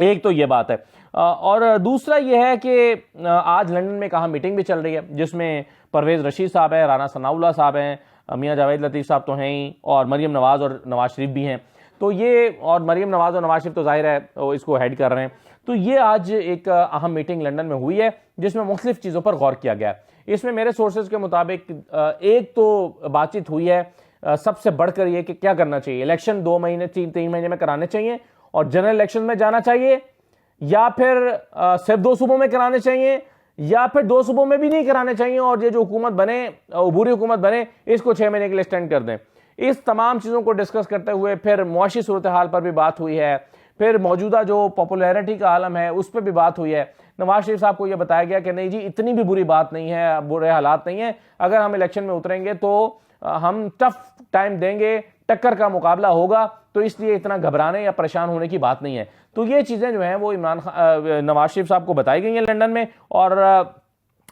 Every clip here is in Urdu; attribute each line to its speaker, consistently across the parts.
Speaker 1: ایک تو یہ بات ہے، اور دوسرا یہ ہے کہ آج لندن میں کہاں میٹنگ بھی چل رہی ہے جس میں پرویز رشید صاحب ہیں، رانا ثناء اللہ صاحب ہیں، میاں جاوید لطیف صاحب تو ہیں ہی، اور مریم نواز اور نواز شریف بھی ہیں. تو یہ، اور مریم نواز اور نواز شریف تو ظاہر ہے وہ اس کو ہیڈ کر رہے ہیں. تو یہ آج ایک اہم میٹنگ لندن میں ہوئی ہے جس میں مختلف چیزوں پر غور کیا گیا. اس میں میرے سورسز کے مطابق ایک تو بات چیت ہوئی ہے سب سے بڑھ کر یہ کہ کیا کرنا چاہیے، الیکشن 2 مہینے 3 مہینے میں کرانے چاہیے اور جنرل الیکشن میں جانا چاہیے، یا پھر صرف 2 صوبوں میں کرانے چاہیے، یا پھر 2 صوبوں میں بھی نہیں کرانے چاہیے، اور یہ جو حکومت بنے، عبوری حکومت بنے، اس کو 6 مہینے کے لیے ایکسٹینڈ کر دیں. اس تمام چیزوں کو ڈسکس کرتے ہوئے پھر معاشی صورتحال پر بھی بات ہوئی ہے، پھر موجودہ جو پاپولیرٹی کا عالم ہے اس پہ بھی بات ہوئی ہے. نواز شریف صاحب کو یہ بتایا گیا کہ نہیں جی اتنی بھی بری بات نہیں ہے، برے حالات نہیں ہیں، اگر ہم الیکشن میں اتریں گے تو ہم ٹف ٹائم دیں گے، ٹکر کا مقابلہ ہوگا، تو اس لیے اتنا گھبرانے یا پریشان ہونے کی بات نہیں ہے. تو یہ چیزیں جو ہیں وہ نواز شریف صاحب کو بتائی گئی ہیں لندن میں. اور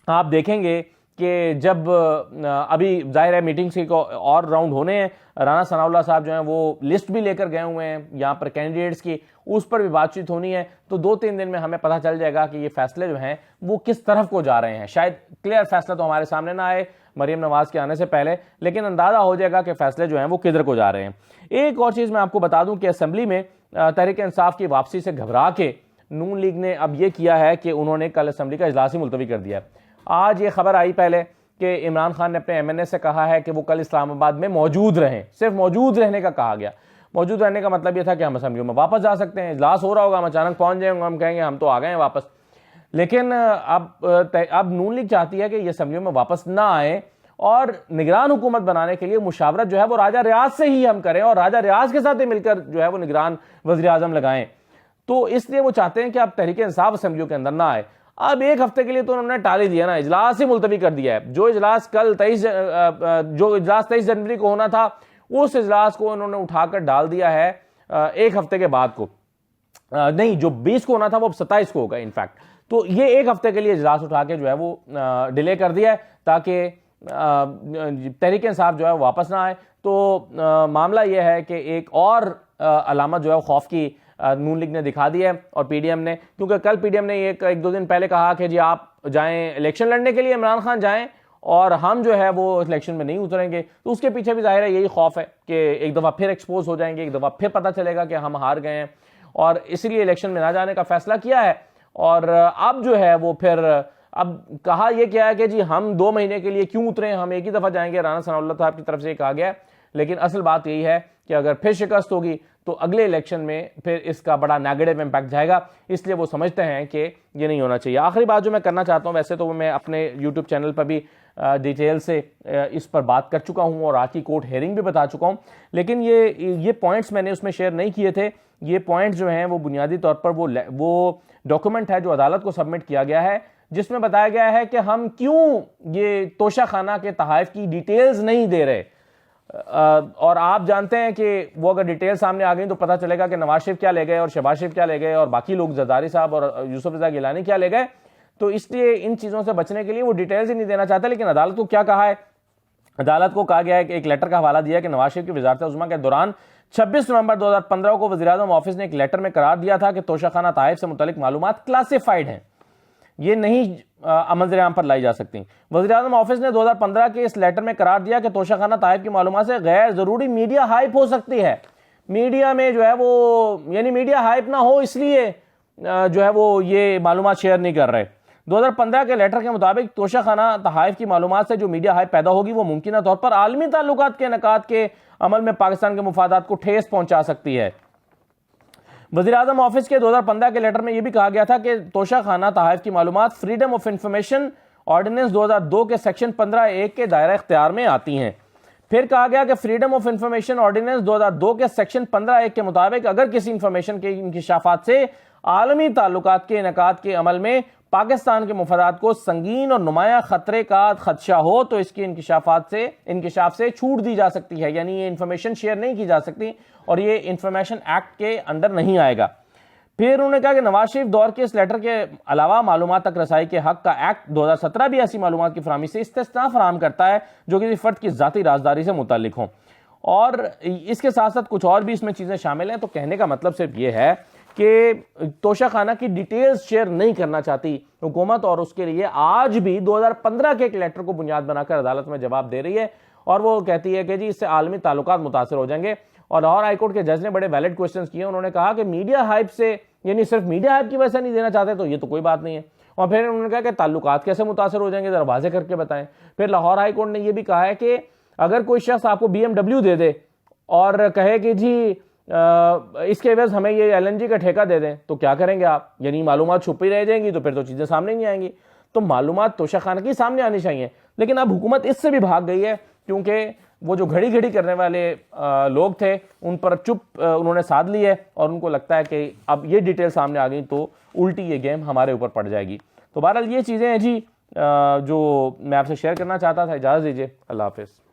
Speaker 1: آپ دیکھیں گے کہ جب ابھی ظاہر ہے میٹنگز کے اور راؤنڈ ہونے ہیں، رانا ثناء اللہ صاحب جو ہیں وہ لسٹ بھی لے کر گئے ہوئے ہیں یہاں پر کینڈیڈیٹس کی، اس پر بھی بات چیت ہونی ہے. تو 2-3 دن میں ہمیں پتہ چل جائے گا کہ یہ فیصلے جو ہیں وہ کس طرف کو جا رہے ہیں. شاید کلیئر فیصلہ تو ہمارے سامنے نہ آئے مریم نواز کے آنے سے پہلے، لیکن اندازہ ہو جائے گا کہ فیصلے جو ہیں وہ کدھر کو جا رہے ہیں. ایک اور چیز میں آپ کو بتا دوں کہ اسمبلی میں تحریک انصاف کی واپسی سے گھبرا کے نون لیگ نے اب یہ کیا ہے کہ انہوں نے کل اسمبلی کا اجلاس ہی ملتوی کر دیا ہے. آج یہ خبر آئی پہلے کہ عمران خان نے اپنے ایم این اے سے کہا ہے کہ وہ کل اسلام آباد میں موجود رہیں، صرف موجود رہنے کا کہا گیا. موجود رہنے کا مطلب یہ تھا کہ ہم اسمبلیوں میں واپس جا سکتے ہیں، اجلاس ہو رہا ہوگا، ہم اچانک پہنچ جائیں گے، ہم کہیں گے ہم تو آ گئے ہیں واپس. لیکن اب نون لیگ چاہتی ہے کہ یہ اسمبلیوں میں واپس نہ آئیں، اور نگران حکومت بنانے کے لیے مشاورت جو ہے وہ راجہ ریاض سے ہی ہم کریں، اور راجہ ریاض کے ساتھ ہی مل کر جو ہے وہ نگران وزیر اعظم لگائیں. تو اس لیے وہ چاہتے ہیں کہ اب تحریک انصاف اسمبلیوں کے اندر نہ آئے. اب 1 ہفتے کے لیے تو انہوں نے ٹال ہی دیا نا، اجلاس ہی ملتوی کر دیا ہے. جو اجلاس 23 جنوری کو ہونا تھا اس اجلاس کو انہوں نے اٹھا کر ڈال دیا ہے 1 ہفتے کے بعد کو، نہیں جو 20 کو ہونا تھا وہ 27 کو ہوگا انفیکٹ. تو یہ 1 ہفتے کے لیے اجلاس اٹھا کے جو ہے وہ ڈیلے کر دیا ہے تاکہ تحریک انصاف جو ہے واپس نہ آئے. تو معاملہ یہ ہے کہ ایک اور علامت جو ہے خوف کی نون لیگ نے دکھا دی ہے اور پی ڈی ایم نے، کیونکہ کل پی ڈی ایم نے 1-2 دن پہلے کہا کہ جی آپ جائیں الیکشن لڑنے کے لیے، عمران خان جائیں، اور ہم جو ہے وہ الیکشن میں نہیں اتریں گے. تو اس کے پیچھے بھی ظاہر ہے یہی خوف ہے کہ ایک دفعہ پھر ایکسپوز ہو جائیں گے، ایک دفعہ پھر پتہ چلے گا کہ ہم ہار گئے ہیں، اور اسی لیے الیکشن میں نہ جانے کا فیصلہ کیا ہے. اور اب جو ہے وہ پھر اب کہا یہ کیا ہے کہ جی ہم 2 مہینے کے لیے کیوں اتریں، ہم ایک ہی دفعہ جائیں گے. رانا ثناء اللہ صاحب کی طرف سے یہ کہا گیا ہے، لیکن اصل بات یہی ہے کہ اگر پھر شکست ہوگی تو اگلے الیکشن میں پھر اس کا بڑا نیگیٹو امپیکٹ جائے گا، اس لیے وہ سمجھتے ہیں کہ یہ نہیں ہونا چاہیے. آخری بات جو میں کرنا چاہتا ہوں، ویسے تو میں اپنے یوٹیوب چینل پر بھی ڈیٹیل سے اس پر بات کر چکا ہوں اور آج کی کورٹ ہیئرنگ بھی بتا چکا ہوں، لیکن یہ پوائنٹس میں نے اس میں شیئر نہیں کیے تھے. یہ پوائنٹس جو ہیں وہ بنیادی طور پر وہ ڈاکومنٹ ہے جو عدالت کو سبمٹ کیا گیا ہے، جس میں بتایا گیا ہے کہ ہم کیوں یہ توشہ خانہ کے تحائف کی ڈیٹیلز نہیں دے رہے. اور آپ جانتے ہیں کہ وہ اگر ڈیٹیل سامنے آ گئی تو پتہ چلے گا کہ نواز شریف کیا لے گئے اور شہباز شریف کیا لے گئے اور باقی لوگ زرداری صاحب اور یوسف رضا گیلانی کیا لے گئے. تو اس لیے ان چیزوں سے بچنے کے لیے وہ ڈیٹیلز ہی نہیں دینا چاہتے. لیکن عدالت کو کیا کہا ہے؟ عدالت کو کہا گیا ہے کہ ایک لیٹر کا حوالہ دیا ہے کہ نواز شریف کی وزارت عظمیٰ کے دوران 26 نومبر 2015 کو وزیراعظم آفس نے ایک لیٹر میں قرار دیا تھا کہ توشہ خانہ تحائف سے متعلق معلومات کلاسیفائڈ ہیں، یہ نہیں منظر عام پر لائی جا سکتی. وزیراعظم آفس نے 2015 کے اس لیٹر میں قرار دیا کہ توشہ خانہ تحائف کی معلومات سے غیر ضروری میڈیا ہائپ ہو سکتی ہے. میڈیا میں جو ہے وہ یعنی میڈیا ہائپ نہ ہو اس لیے جو ہے وہ یہ معلومات شیئر نہیں کر رہے. 2015 کے لیٹر کے مطابق توشہ خانہ تحائف کی معلومات سے جو میڈیا ہائپ پیدا ہوگی وہ ممکنہ طور پر عالمی تعلقات کے انعقاد کے عمل میں پاکستان کے مفادات کو ٹھیس پہنچا سکتی ہے. وزیراعظم آفس کے 2015 کے لیٹر میں یہ بھی کہا گیا تھا کہ توشہ خانہ تحائف کی معلومات فریڈم آف انفارمیشن آرڈیننس 2002 کے سیکشن 15(1) کے دائرہ اختیار میں آتی ہیں. پھر کہا گیا کہ فریڈم آف انفارمیشن آرڈیننس 2002 کے سیکشن 15(1) کے مطابق اگر کسی انفارمیشن کے انکشافات سے عالمی تعلقات کے انعقاد کے عمل میں پاکستان کے مفادات کو سنگین اور نمایاں خطرے کا خدشہ ہو تو اس کے انکشاف سے چھوٹ دی جا سکتی ہے، یعنی یہ انفارمیشن شیئر نہیں کی جا سکتی اور یہ انفارمیشن ایکٹ کے اندر نہیں آئے گا. پھر انہوں نے کہا کہ نواز شریف دور کے اس لیٹر کے علاوہ معلومات تک رسائی کے حق کا ایکٹ 2017 بھی ایسی معلومات کی فراہمی سے استثناء فراہم کرتا ہے جو کسی فرد کی ذاتی رازداری سے متعلق ہوں. اور اس کے ساتھ ساتھ کچھ اور بھی اس میں چیزیں شامل ہیں. تو کہنے کا مطلب صرف یہ ہے کہ توشہ خانہ کی ڈیٹیلز شیئر نہیں کرنا چاہتی حکومت، اور اس کے لیے آج بھی 2015 کے ایک لیٹر کو بنیاد بنا کر عدالت میں جواب دے رہی ہے، اور وہ کہتی ہے کہ جی اس سے عالمی تعلقات متاثر ہو جائیں گے۔ اور لاہور ہائی کورٹ کے جج نے بڑے ویلڈ کوسچنز کیے، انہوں نے کہا کہ میڈیا ہائپ سے، یعنی صرف میڈیا ہائپ کی وجہ سے نہیں دینا چاہتے تو یہ تو کوئی بات نہیں ہے، اور پھر انہوں نے کہا کہ تعلقات کیسے متاثر ہو جائیں گے، ذرا واضح کر کے بتائیں۔ پھر لاہور ہائی کورٹ نے یہ بھی کہا ہے کہ اگر کوئی شخص آپ کو BMW دے دے اور کہے کہ جی اس کے عوض ہمیں یہ LNG کا ٹھیکہ دے دیں تو کیا کریں گے آپ، یعنی معلومات چھپی رہ جائیں گی تو پھر تو چیزیں سامنے نہیں آئیں گی، تو معلومات توشہ خانہ کی سامنے آنی چاہیے۔ لیکن اب حکومت اس سے بھی بھاگ گئی ہے، کیونکہ وہ جو گھڑی گھڑی کرنے والے لوگ تھے ان پر چپ انہوں نے سادھ لی ہے، اور ان کو لگتا ہے کہ اب یہ ڈیٹیل سامنے آ گئی تو الٹی یہ گیم ہمارے اوپر پڑ جائے گی۔ تو بہرحال یہ چیزیں ہیں جی جو میں آپ سے شیئر کرنا چاہتا تھا۔ اجازت دیجیے، اللہ حافظ۔